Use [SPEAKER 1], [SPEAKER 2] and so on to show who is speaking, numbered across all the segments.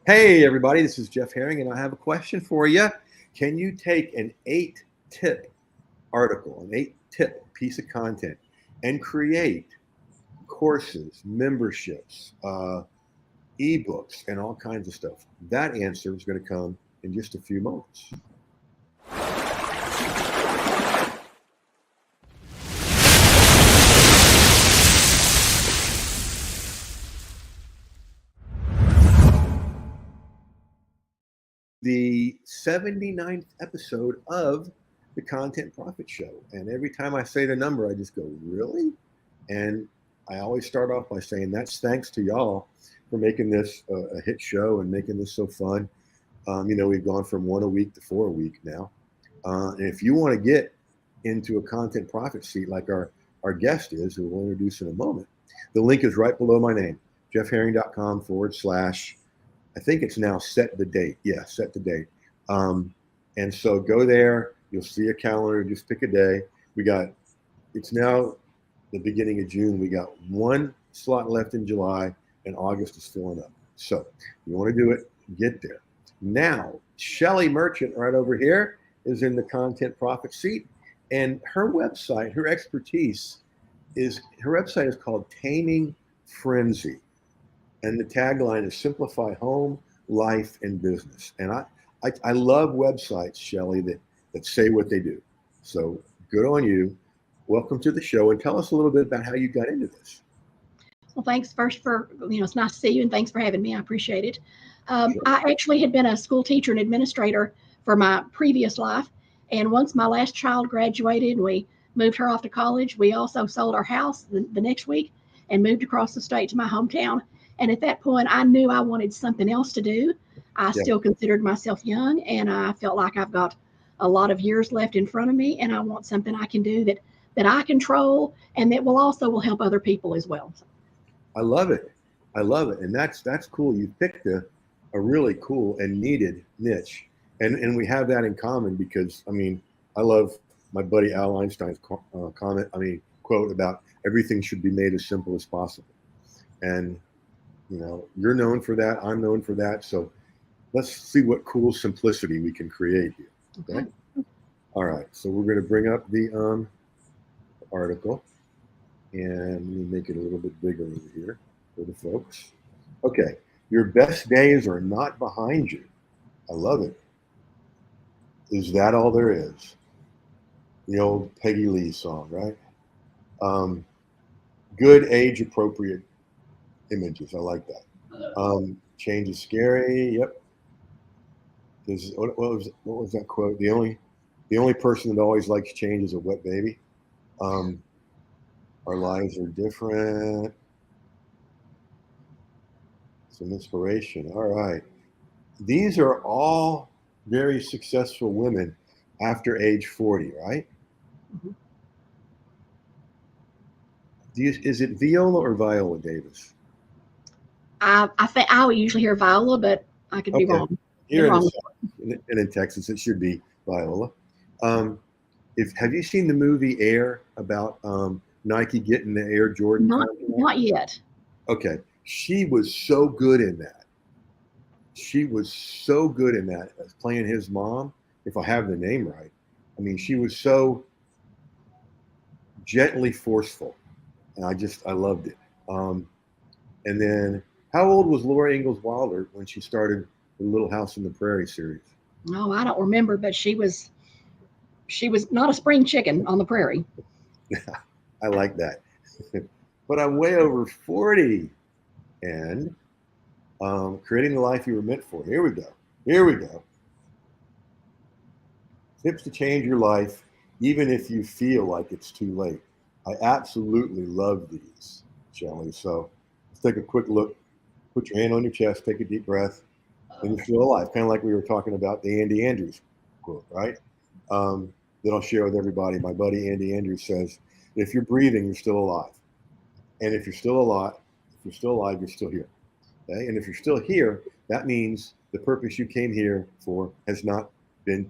[SPEAKER 1] Hey, everybody, this is Jeff Herring, and I have a question for you. Can you take an 8-tip article, an 8-tip piece of content, and create courses, memberships, ebooks, and all kinds of stuff? That answer is going to come in just a few moments. The 79th episode of the Content Profit Show. And every time I say the number, I just go, really? And I always start off by saying that's thanks to y'all for making this a hit show and making this so fun. We've gone from 1 a week to 4 a week now. And if you want to get into a content profit seat like our guest is, who we'll introduce in a moment, the link is right below my name, jeffherring.com/ I think it's now set the date. Yeah, set the date. And so go there. You'll see a calendar. Just pick a day. It's now the beginning of June. We got 1 slot left in July, and August is filling up. So you want to do it, get there. Now, Shelley Merchant right over here is in the content profit seat. And her website, her expertise her website is called Taming Frenzy. And the tagline is simplify home, life, and business. And I love websites, Shelley, that say what they do. So good on you. Welcome to the show, and tell us a little bit about how you got into this.
[SPEAKER 2] Well, thanks first for, it's nice to see you, and thanks for having me. I appreciate it. Sure. I actually had been a school teacher and administrator for my previous life. And once my last child graduated and we moved her off to college, we also sold our house the next week and moved across the state to my hometown. And at that point, I knew I wanted something else to do. I still considered myself young, and I felt like I've got a lot of years left in front of me, and I want something I can do that I control and that will help other people as well.
[SPEAKER 1] I love it. I love it. And that's cool. You picked a really cool and needed niche. And we have that in common because, I love my buddy Al Einstein's quote about everything should be made as simple as possible. And you're known for that. I'm known for that. So let's see what cool simplicity we can create here. Okay. All right. So we're going to bring up the article, and let me make it a little bit bigger over here for the folks. Okay. Your best days are not behind you. I love it. Is that all there is? The old Peggy Lee song, right? Good age appropriate images. I like that. Change is scary. Yep. What was that quote? The only person that always likes change is a wet baby. Our lives are different. Some inspiration. All right. These are all very successful women after age 40, right? Mm-hmm. Is it Viola or Viola Davis?
[SPEAKER 2] I think I would usually hear Viola, but I could be wrong.
[SPEAKER 1] Here in Texas, it should be Viola. Have you seen the movie Air about Nike getting the Air Jordan?
[SPEAKER 2] Not yet.
[SPEAKER 1] Okay. She was so good in that. She was so good in that, playing his mom, if I have the name right. She was so gently forceful, and I loved it. And then, how old was Laura Ingalls Wilder when she started the Little House on the Prairie series?
[SPEAKER 2] Oh, I don't remember, but she was not a spring chicken on the prairie.
[SPEAKER 1] I like that. But I'm way over 40, and creating the life you were meant for. Here we go. Tips to change your life, even if you feel like it's too late. I absolutely love these, Shelley. So let's take a quick look. Put your hand on your chest, take a deep breath, and you're still alive. Kind of like we were talking about the Andy Andrews quote, right? That I'll share with everybody. My buddy Andy Andrews says, if you're breathing, you're still alive. And if you're still alive, you're still here. Okay? And if you're still here, that means the purpose you came here for has not been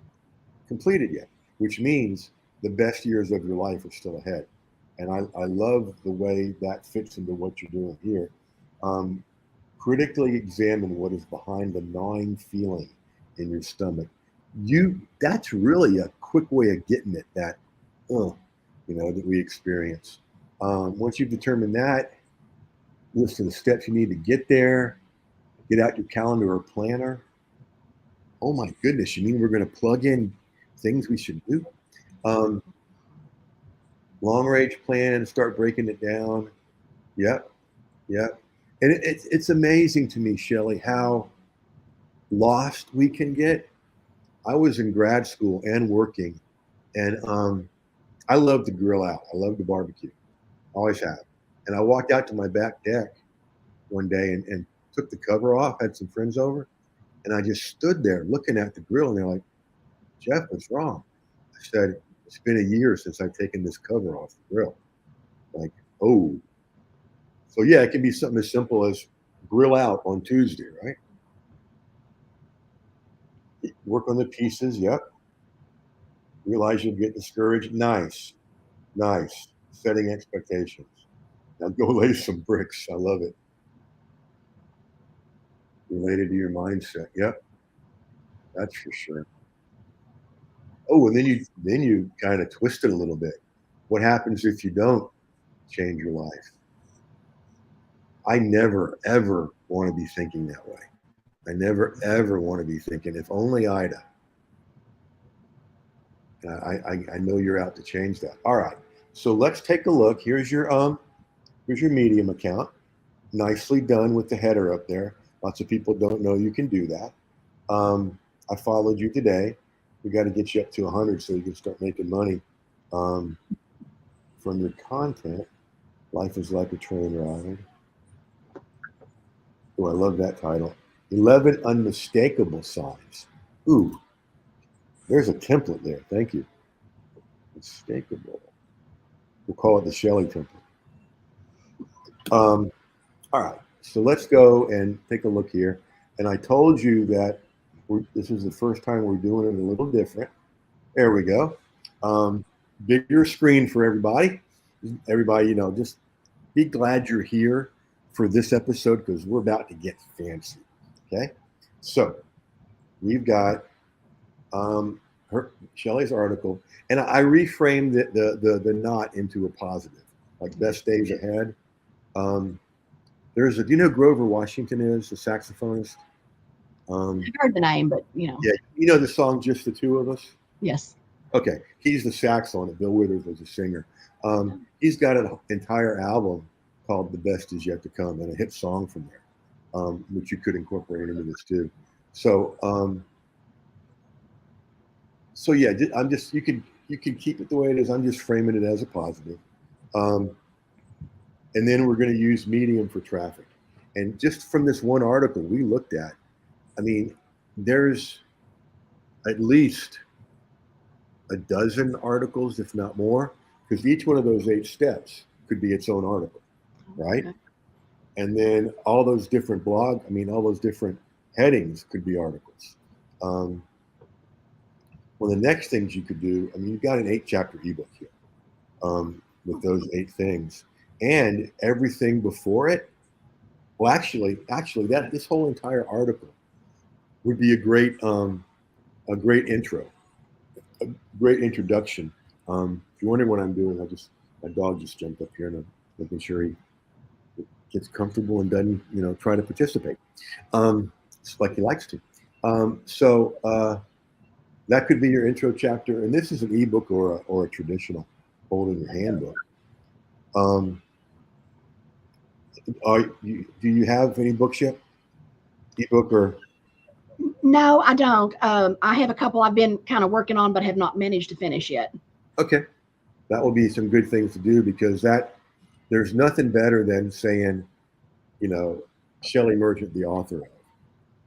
[SPEAKER 1] completed yet, which means the best years of your life are still ahead. And I love the way that fits into what you're doing here. critically examine what is behind the gnawing feeling in your stomach. That's really a quick way of getting at that, that we experience. Once you've determined that, list of the steps you need to get there, get out your calendar or planner. Oh my goodness, you mean we're going to plug in things we should do? Long range plan, start breaking it down. Yep. And it's amazing to me, Shelley, how lost we can get. I was in grad school and working, and I love to grill out. I love to barbecue. Always have. And I walked out to my back deck one day and took the cover off, had some friends over, and I just stood there looking at the grill, and they're like, Jeff, what's wrong? I said, it's been a year since I've taken this cover off the grill. Like, oh. So yeah, it can be something as simple as grill out on Tuesday, right? Work on the pieces, yep. Realize you'll get discouraged. Nice. Setting expectations. Now go lay some bricks. I love it. Related to your mindset. Yep. That's for sure. Oh, and then you kind of twist it a little bit. What happens if you don't change your life? I never, ever want to be thinking that way. I never, ever want to be thinking, if only I'd. I know you're out to change that. All right. So let's take a look. Here's your Medium account. Nicely done with the header up there. Lots of people don't know you can do that. I followed you today. We got to get you up to 100 so you can start making money from your content. Life is like a train ride. Oh, I love that title. 11 unmistakable signs. Ooh, there's a template there. Thank you. Unmistakable. We'll call it the Shelley template. All right, so let's go and take a look here. And I told you that this is the first time we're doing it a little different. There we go. Bigger screen for everybody. Everybody, just be glad you're here for this episode because we're about to get fancy. Okay, so we've got Shelley's article, and I reframed the not into a positive, like best days ahead. Do you know who Grover Washington is, the saxophonist?
[SPEAKER 3] I've heard the name, but
[SPEAKER 1] Yeah, you know the song "Just the Two of Us."
[SPEAKER 3] Yes.
[SPEAKER 1] Okay, he's the sax on it. Bill Withers was a singer. He's got an entire album called "The Best Is Yet to Come" and a hit song from there, which you could incorporate into this too. So, yeah, I'm just you can keep it the way it is. I'm just framing it as a positive, and then we're going to use Medium for traffic. And just from this one article we looked at, I mean, there's at least a dozen articles, if not more, because each one of those 8 steps could be its own article, right? Okay. And then all those different all those different headings could be articles. One of the next things you could do, you've got an 8-chapter ebook here with those 8 things, and everything before it. Well, actually, this whole entire article would be a great intro, a great introduction. If you're wondering what I'm doing, my dog just jumped up here and I'm making sure he gets comfortable and doesn't, try to participate, just like he likes to. So that could be your intro chapter, and this is an ebook or a traditional hold in your handbook. Do you have any books yet? Ebook or?
[SPEAKER 2] No, I don't. I have a couple I've been kind of working on, but have not managed to finish yet.
[SPEAKER 1] Okay, that will be some good things to do because there's nothing better than saying, Shelley Merchant, the author of,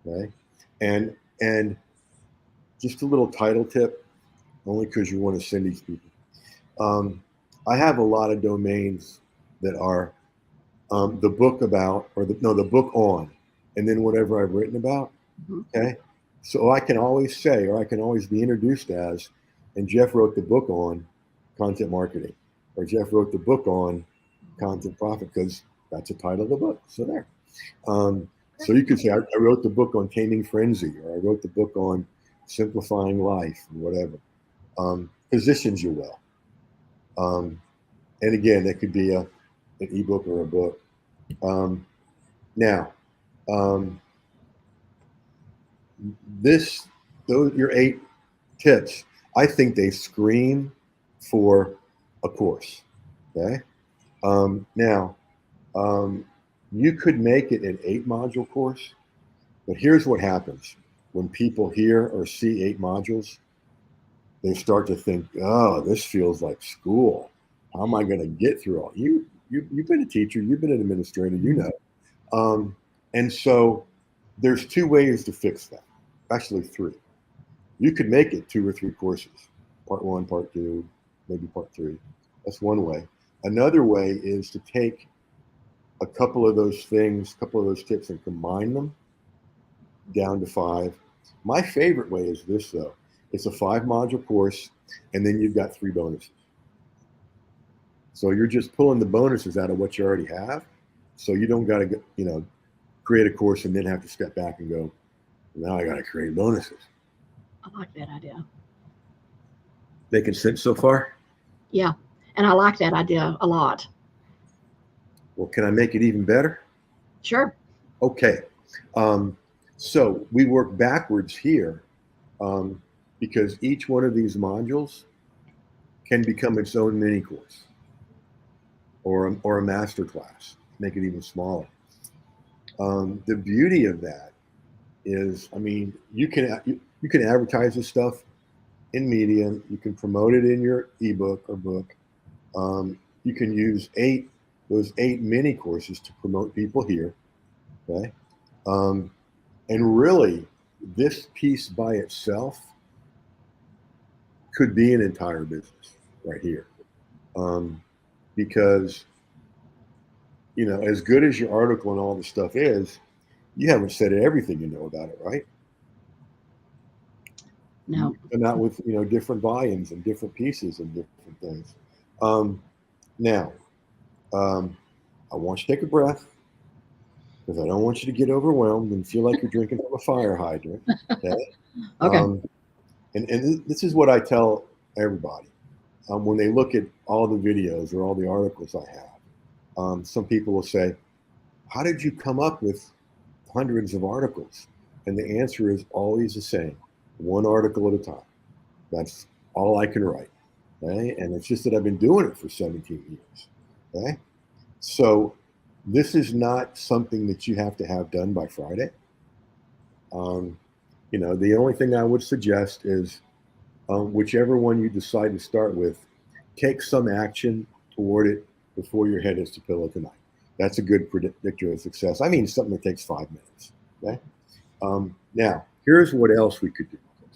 [SPEAKER 1] okay, and just a little title tip, only because you want to send these people. I have a lot of domains that are the book about, or the book on, and then whatever I've written about. Okay, so I can always say, or I can always be introduced as, and Jeff wrote the book on content marketing, or Jeff wrote the book on content profit, because that's the title of the book. So there. So you could say, I wrote the book on taming frenzy, or I wrote the book on simplifying life, or whatever. Positions you well. And again, it could be an ebook or a book. Now, those your 8 tips, I think they scream for a course. Okay. Now, you could make it an 8-module course, but here's what happens when people hear or see 8 modules. They start to think, "Oh, this feels like school. How am I going to get through all?" You've been a teacher, you've been an administrator, you know. And so there's 2 ways to fix that. Actually, 3. You could make it 2 or 3 courses, part 1, part 2, maybe part 3. That's one way. Another way is to take a couple of those things, a couple of those tips, and combine them down to 5. My favorite way is this, though. It's a 5-module course, and then you've got 3 bonuses. So you're just pulling the bonuses out of what you already have. So you don't got to, create a course and then have to step back and go, now I got to create bonuses.
[SPEAKER 2] I like that idea.
[SPEAKER 1] Making sense so far?
[SPEAKER 2] Yeah. And I like that idea a lot.
[SPEAKER 1] Well, can I make it even better?
[SPEAKER 2] Sure.
[SPEAKER 1] Okay. So we work backwards here because each one of these modules can become its own mini course or a master class, make it even smaller. The beauty of that is, you can advertise this stuff in media, you can promote it in your ebook or book. You can use those 8 mini courses to promote people here. Okay. And really, this piece by itself could be an entire business right here. Because, as good as your article and all the stuff is, you haven't said everything you know about it, right?
[SPEAKER 2] No.
[SPEAKER 1] And not with, different volumes and different pieces and different things. Now, I want you to take a breath, because I don't want you to get overwhelmed and feel like you're drinking from a fire hydrant. Okay.
[SPEAKER 2] Okay.
[SPEAKER 1] And this is what I tell everybody when they look at all the videos or all the articles I have. Some people will say, "How did you come up with hundreds of articles?" And the answer is always the same: 1 article at a time. That's all I can write. Okay. And it's just that I've been doing it for 17 years. Okay. So this is not something that you have to have done by Friday. The only thing I would suggest is whichever one you decide to start with, take some action toward it before your head hits the pillow tonight. That's a good predictor of success. Something that takes 5 minutes. Okay. Now, here's what else we could do with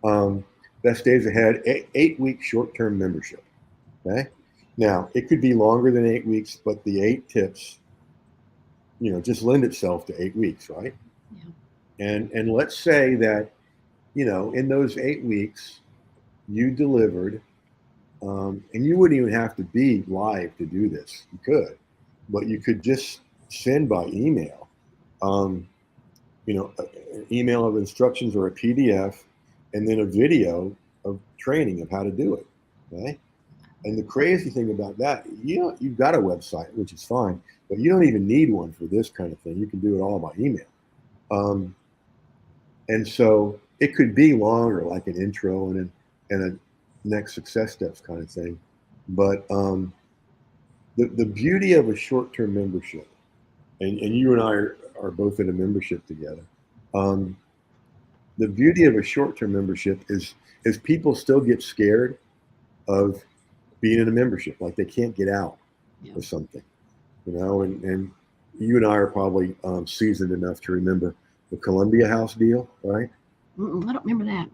[SPEAKER 1] this. Best days ahead, 8-week short-term membership. Okay. Now, it could be longer than 8 weeks, but the 8 tips, just lend itself to 8 weeks, right? Yeah. And let's say that, in those 8 weeks, you delivered, and you wouldn't even have to be live to do this. You could, but you could just send by email, an email of instructions or a PDF, and then a video of training of how to do it. Okay. And the crazy thing about that, you've got a website, which is fine, but you don't even need one for this kind of thing. You can do it all by email. And so it could be longer, like an intro and a next success steps kind of thing. But the beauty of a short-term membership, and you and I are both in a membership together. The beauty of a short-term membership is people still get scared of being in a membership, like they can't get out or something, and you and I are probably seasoned enough to remember the Columbia House deal, right?
[SPEAKER 2] I don't remember that.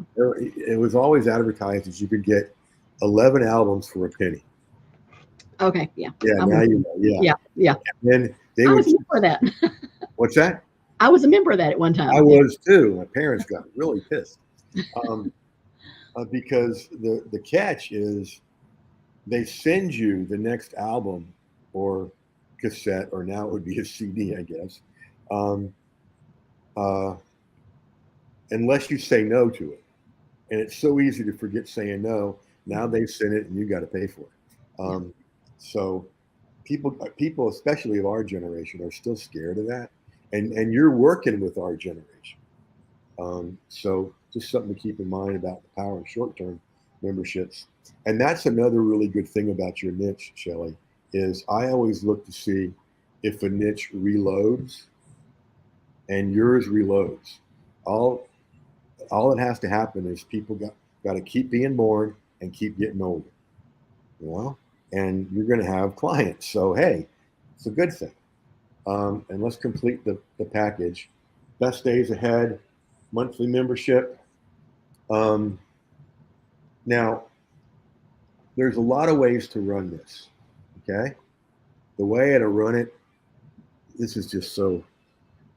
[SPEAKER 1] It was always advertised as you could get 11 albums for a penny.
[SPEAKER 2] Okay, yeah.
[SPEAKER 1] Yeah, now you know,
[SPEAKER 2] yeah.
[SPEAKER 1] And they
[SPEAKER 2] I
[SPEAKER 1] would.
[SPEAKER 2] was a member of that.
[SPEAKER 1] What's that?
[SPEAKER 2] I was a member of that at one time.
[SPEAKER 1] I was too. My parents got really pissed because the catch is they send you the next album or cassette, or now it would be a CD, I guess. Um, uh, unless you say no to it. And it's so easy to forget saying no. Now they've sent it and you got to pay for it. So people, especially of our generation, are still scared of that. And you're working with our generation. So just something to keep in mind about the power of short-term memberships. And that's another really good thing about your niche, Shelley, is I always look to see if a niche reloads and yours reloads. All that has to happen is people got to keep being born and keep getting older, and you're going to have clients. So, hey, it's a good thing. And let's complete the package. Best days ahead, monthly membership. Now, there's a lot of ways to run this, okay? The way I to run it, this is just so,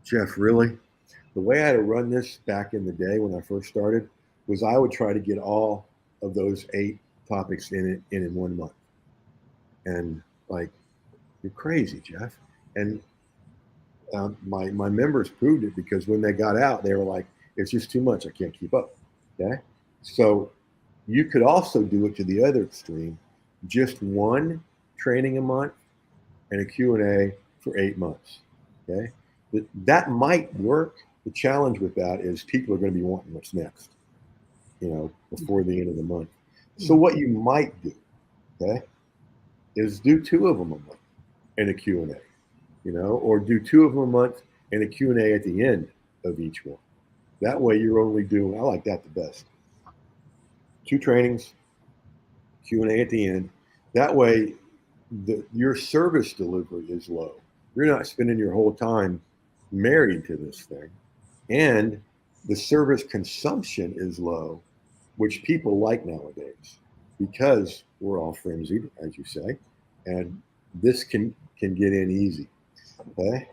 [SPEAKER 1] Jeff, really? The way I had to run this back in the day when I first started was I would try to get all of those 8 topics in 1 month. And like, you're crazy, Jeff. And my members proved it, because when they got out, they were like, it's just too much. I can't keep up. Okay. So you could also do it to the other extreme, just 1 training a month and a Q&A for 8 months. Okay. That might work. The challenge with that is people are going to be wanting what's next, before the end of the month. So what you might do, okay, is do 2 of them a month and a Q&A, or do 2 of them a month and a Q&A at the end of each one. That way you're only doing, I like that the best, 2 trainings, Q&A at the end. That way your service delivery is low. You're not spending your whole time married to this thing. And the service consumption is low, which people like nowadays, because we're all frenzied, as you say, and this can get in easy. Okay.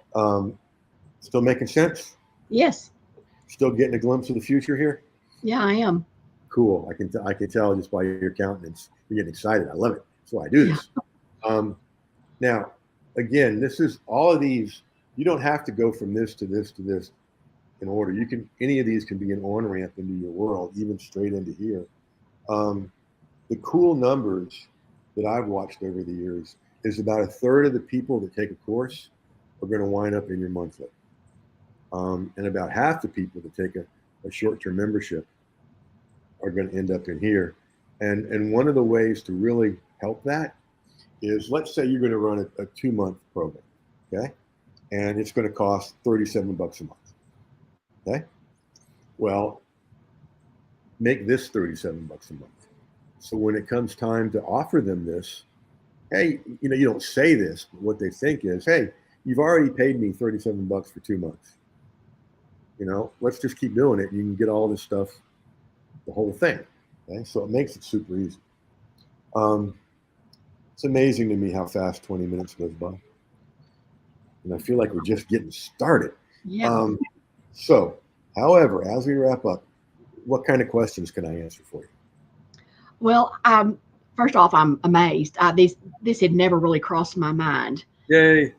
[SPEAKER 1] Still making sense?
[SPEAKER 2] Yes.
[SPEAKER 1] Still getting a glimpse of the future here?
[SPEAKER 2] Yeah, I am.
[SPEAKER 1] Cool. I can tell just by your countenance. You're getting excited. I love it. That's why I do this. Now, again, this is all of these. You don't have to go from this to this to this in order. Any of these can be an on-ramp into your world, even straight into here. The cool numbers that I've watched over the years is about 1/3 of the people that take a course are going to wind up in your monthly. And about half the people that take a short-term membership are going to end up in here. And one of the ways to really help that is, let's say you're going to run a 2-month program, okay? And it's going to cost $37 a month. Okay. Well, make this $37 a month. So when it comes time to offer them this, hey, you don't say this, but what they think is, hey, you've already paid me $37 for 2 months. Let's just keep doing it. You can get all this stuff, the whole thing. Okay. So it makes it super easy. It's amazing to me how fast 20 minutes goes by. And I feel like we're just getting started.
[SPEAKER 2] Yeah.
[SPEAKER 1] So, however, as we wrap up, what kind of questions can I answer for you?
[SPEAKER 2] Well, first off, I'm amazed. This had never really crossed my mind.
[SPEAKER 1] Yay.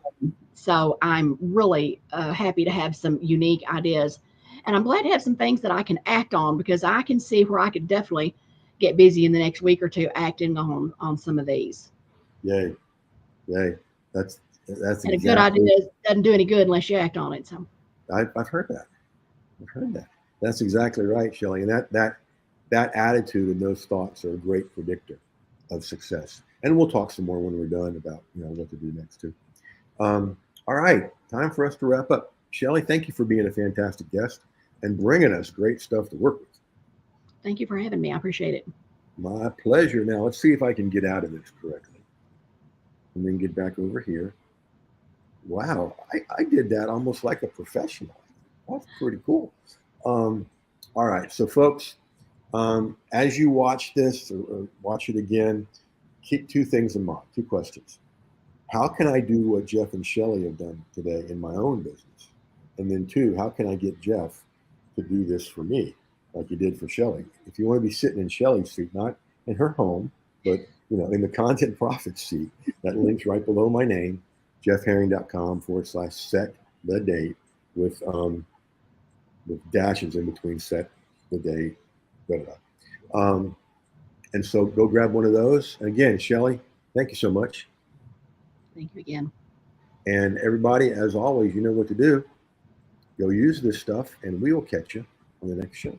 [SPEAKER 2] So I'm really happy to have some unique ideas. And I'm glad to have some things that I can act on, because I can see where I could definitely get busy in the next week or 2 acting on some of these.
[SPEAKER 1] Yay. That's
[SPEAKER 2] and a good idea doesn't do any good unless you act on it. So
[SPEAKER 1] I've heard that. That's exactly right, Shelley. And that attitude and those thoughts are a great predictor of success. And we'll talk some more when we're done about what to do next too. All right, time for us to wrap up. Shelley, thank you for being a fantastic guest and bringing us great stuff to work with.
[SPEAKER 2] Thank you for having me. I appreciate it.
[SPEAKER 1] My pleasure. Now let's see if I can get out of this correctly, and then get back over here. Wow, I did that almost like a professional. That's pretty cool. All right, so folks, as you watch this or watch it again, keep 2 things in mind, 2 questions. How can I do what Jeff and Shelley have done today in my own business? And then 2, how can I get Jeff to do this for me, like you did for Shelley? If you want to be sitting in Shelley's seat, not in her home, but in the Content Profit seat, that link's right below my name. jeffherring.com/set the date with dashes in between set the date. And so go grab one of those. And again, Shelly, thank you so much.
[SPEAKER 3] Thank you again.
[SPEAKER 1] And everybody, as always, you know what to do. Go use this stuff, and we will catch you on the next show.